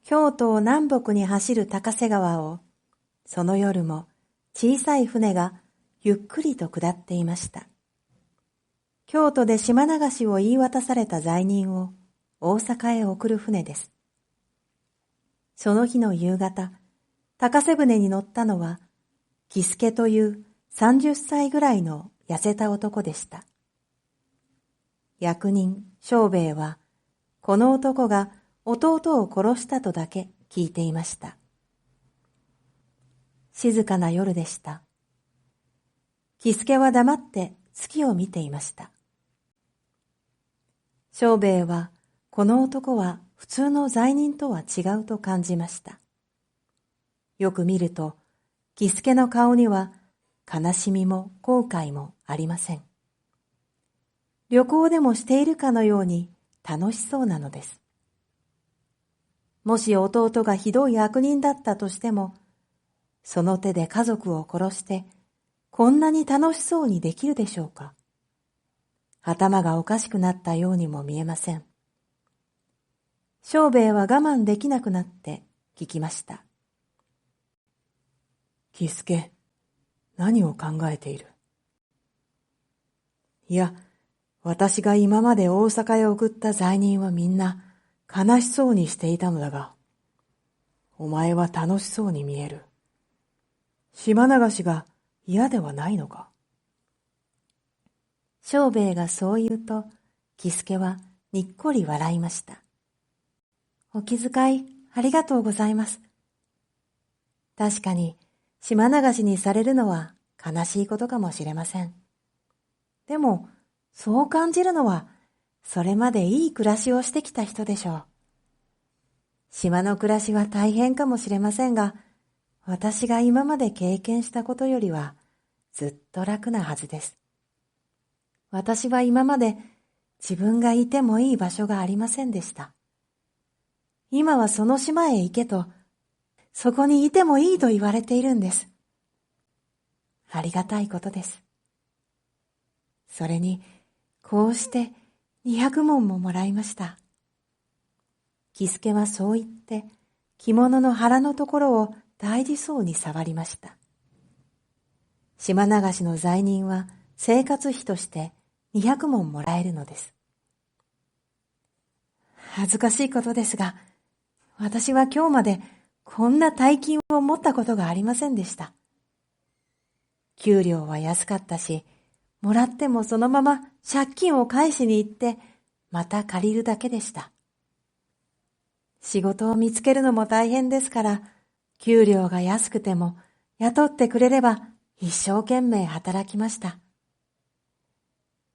京都を南北に走る高瀬川を、その夜も小さい船がゆっくりと下っていました。京都で島流しを言い渡された罪人を大阪へ送る船です。その日の夕方、高瀬船に乗ったのは、喜助という30歳ぐらいの痩せた男でした。役人、庄兵衛は、この男が弟を殺したとだけ聞いていました。静かな夜でした。喜助は黙って月を見ていました。庄兵衛は、この男は普通の罪人とは違うと感じました。よく見ると、喜助の顔には悲しみも後悔もありません。旅行でもしているかのように楽しそうなのです。もし弟がひどい悪人だったとしても、その手で家族を殺してこんなに楽しそうにできるでしょうか。頭がおかしくなったようにも見えません。庄兵衛は我慢できなくなって聞きました。喜助、何を考えている？いや、私が今まで大阪へ送った罪人はみんな悲しそうにしていたのだが、お前は楽しそうに見える。島流しが嫌ではないのか？庄兵衛がそう言うと、喜助はにっこり笑いました。お気遣いありがとうございます。確かに島流しにされるのは悲しいことかもしれません。でも、そう感じるのは、それまでいい暮らしをしてきた人でしょう。島の暮らしは大変かもしれませんが、私が今まで経験したことよりは、ずっと楽なはずです。私は今まで自分がいてもいい場所がありませんでした。今はその島へ行けと、そこにいてもいいと言われているんです。ありがたいことです。それに、こうして200文ももらいました。喜助はそう言って、着物の腹のところを大事そうに触りました。島流しの罪人は生活費として200文もらえるのです。恥ずかしいことですが、私は今日までこんな大金を持ったことがありませんでした。給料は安かったし、もらってもそのまま借金を返しに行って、また借りるだけでした。仕事を見つけるのも大変ですから、給料が安くても雇ってくれれば一生懸命働きました。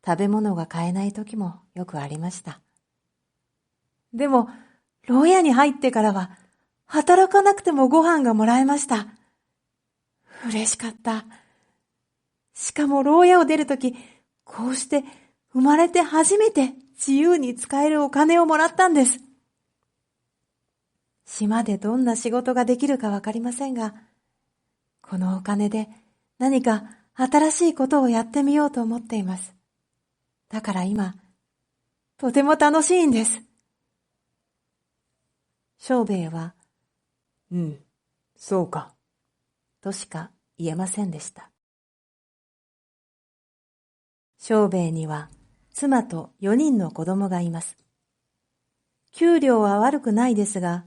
食べ物が買えない時もよくありました。でも、牢屋に入ってからは、働かなくてもご飯がもらえました。嬉しかった。しかも牢屋を出るとき、こうして生まれて初めて自由に使えるお金をもらったんです。島でどんな仕事ができるかわかりませんが、このお金で何か新しいことをやってみようと思っています。だから今、とても楽しいんです。庄兵衛は、そうか、としか言えませんでした。庄兵衛には妻と4人の子供がいます。給料は悪くないですが、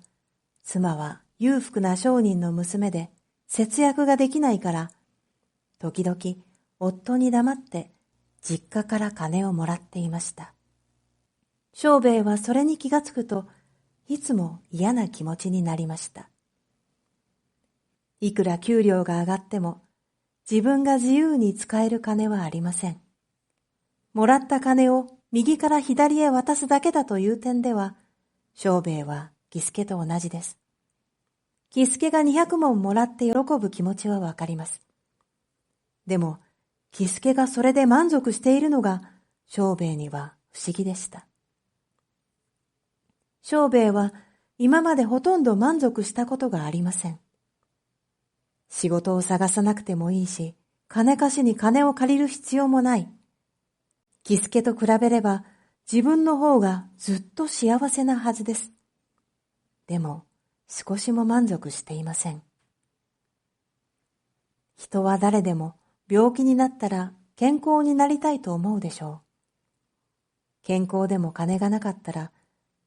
妻は裕福な商人の娘で節約ができないから、時々夫に黙って実家から金をもらっていました。庄兵衛はそれに気がつくと、いつも嫌な気持ちになりました。いくら給料が上がっても、自分が自由に使える金はありません。もらった金を右から左へ渡すだけだという点では、庄兵衛は喜助と同じです。喜助が200文もらって喜ぶ気持ちはわかります。でも、喜助がそれで満足しているのが、庄兵衛には不思議でした。庄兵衛は今までほとんど満足したことがありません。仕事を探さなくてもいいし、金貸しに金を借りる必要もない。喜助と比べれば、自分の方がずっと幸せなはずです。でも、少しも満足していません。人は誰でも病気になったら健康になりたいと思うでしょう。健康でも金がなかったら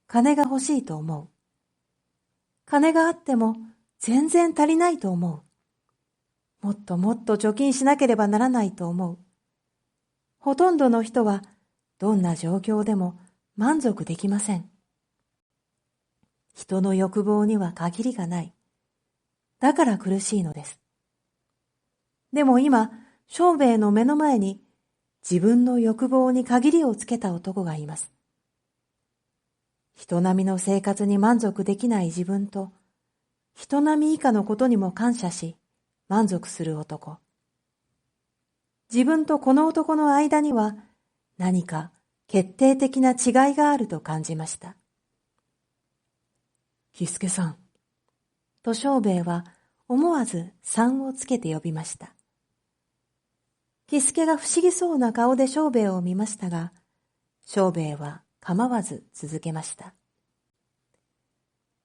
金が欲しいと思う。金があっても全然足りないと思う。もっともっと貯金しなければならないと思う。ほとんどの人はどんな状況でも満足できません。人の欲望には限りがない。だから苦しいのです。でも今、庄兵衛の目の前に自分の欲望に限りをつけた男がいます。人並みの生活に満足できない自分と、人並み以下のことにも感謝し、満足する男。自分とこの男の間には何か決定的な違いがあると感じました。喜助さん。と庄兵衛は思わずさんをつけて呼びました。喜助が不思議そうな顔で庄兵衛を見ましたが、庄兵衛は構わず続けました。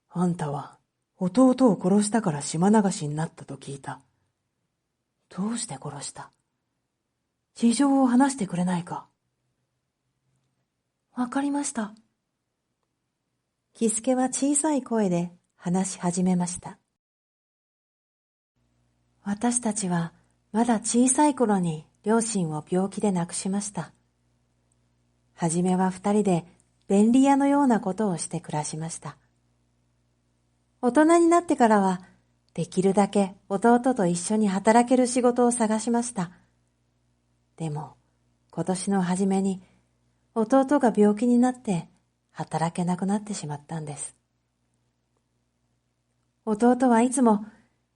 あんたは弟を殺したから島流しになったと聞いた。どうして殺した？事情を話してくれないか。わかりました。喜助は小さい声で話し始めました。私たちはまだ小さい頃に両親を病気で亡くしました。はじめは二人で便利屋のようなことをして暮らしました。大人になってからはできるだけ弟と一緒に働ける仕事を探しました。でも今年の初めに弟が病気になって働けなくなってしまったんです。弟はいつも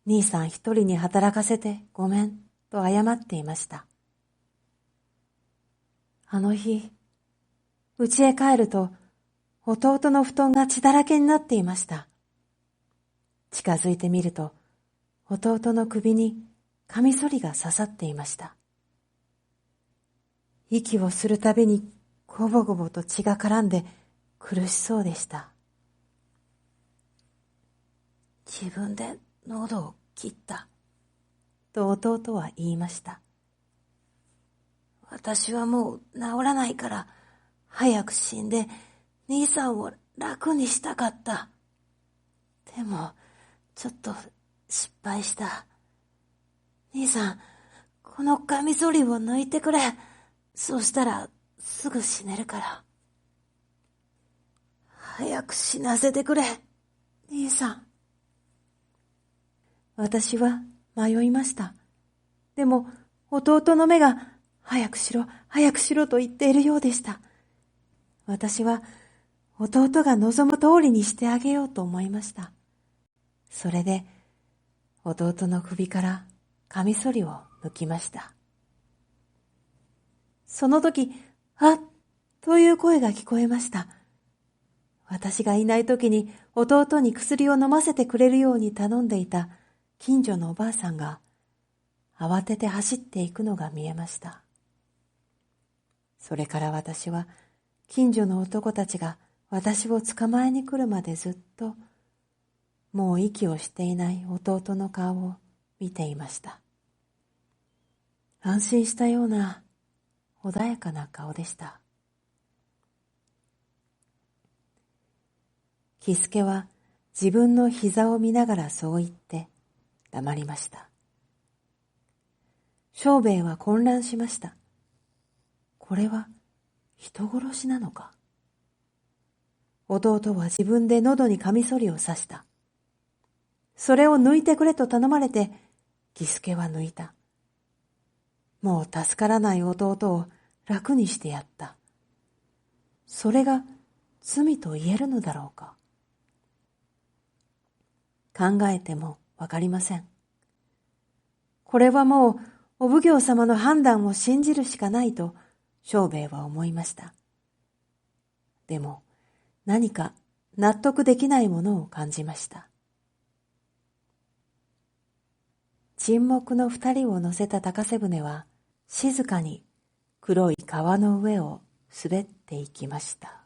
兄さん一人に働かせてごめんと謝っていました。あの日、家へ帰ると弟の布団が血だらけになっていました。近づいてみると弟の首にカミソリが刺さっていました。息をするたびにごぼごぼと血が絡んで苦しそうでした。自分で喉を切ったと弟は言いました。私はもう治らないから早く死んで兄さんを楽にしたかった。でもちょっと失敗した。兄さん、このカミソリを抜いてくれ。そうしたらすぐ死ねるから。早く死なせてくれ、兄さん。私は迷いました。でも弟の目が早くしろ、早くしろと言っているようでした。私は弟が望む通りにしてあげようと思いました。それで弟の首からカミソリを抜きました。その時、あっという声が聞こえました。私がいない時に弟に薬を飲ませてくれるように頼んでいた近所のおばあさんが慌てて走っていくのが見えました。それから私は近所の男たちが私を捕まえに来るまでずっともう息をしていない弟の顔を見ていました。安心したような穏やかな顔でした。喜助は自分の膝を見ながらそう言って黙りました。庄兵衛は混乱しました。これは人殺しなのか。弟は自分で喉にカミソリを刺した。それを抜いてくれと頼まれて喜助は抜いた。もう助からない弟を楽にしてやった。それが罪と言えるのだろうか。考えてもわかりません。これはもうお奉行様の判断を信じるしかないと庄兵衛は思いました。でも何か納得できないものを感じました。沈黙の二人を乗せた高瀬舟は静かに黒い川の上を滑っていきました。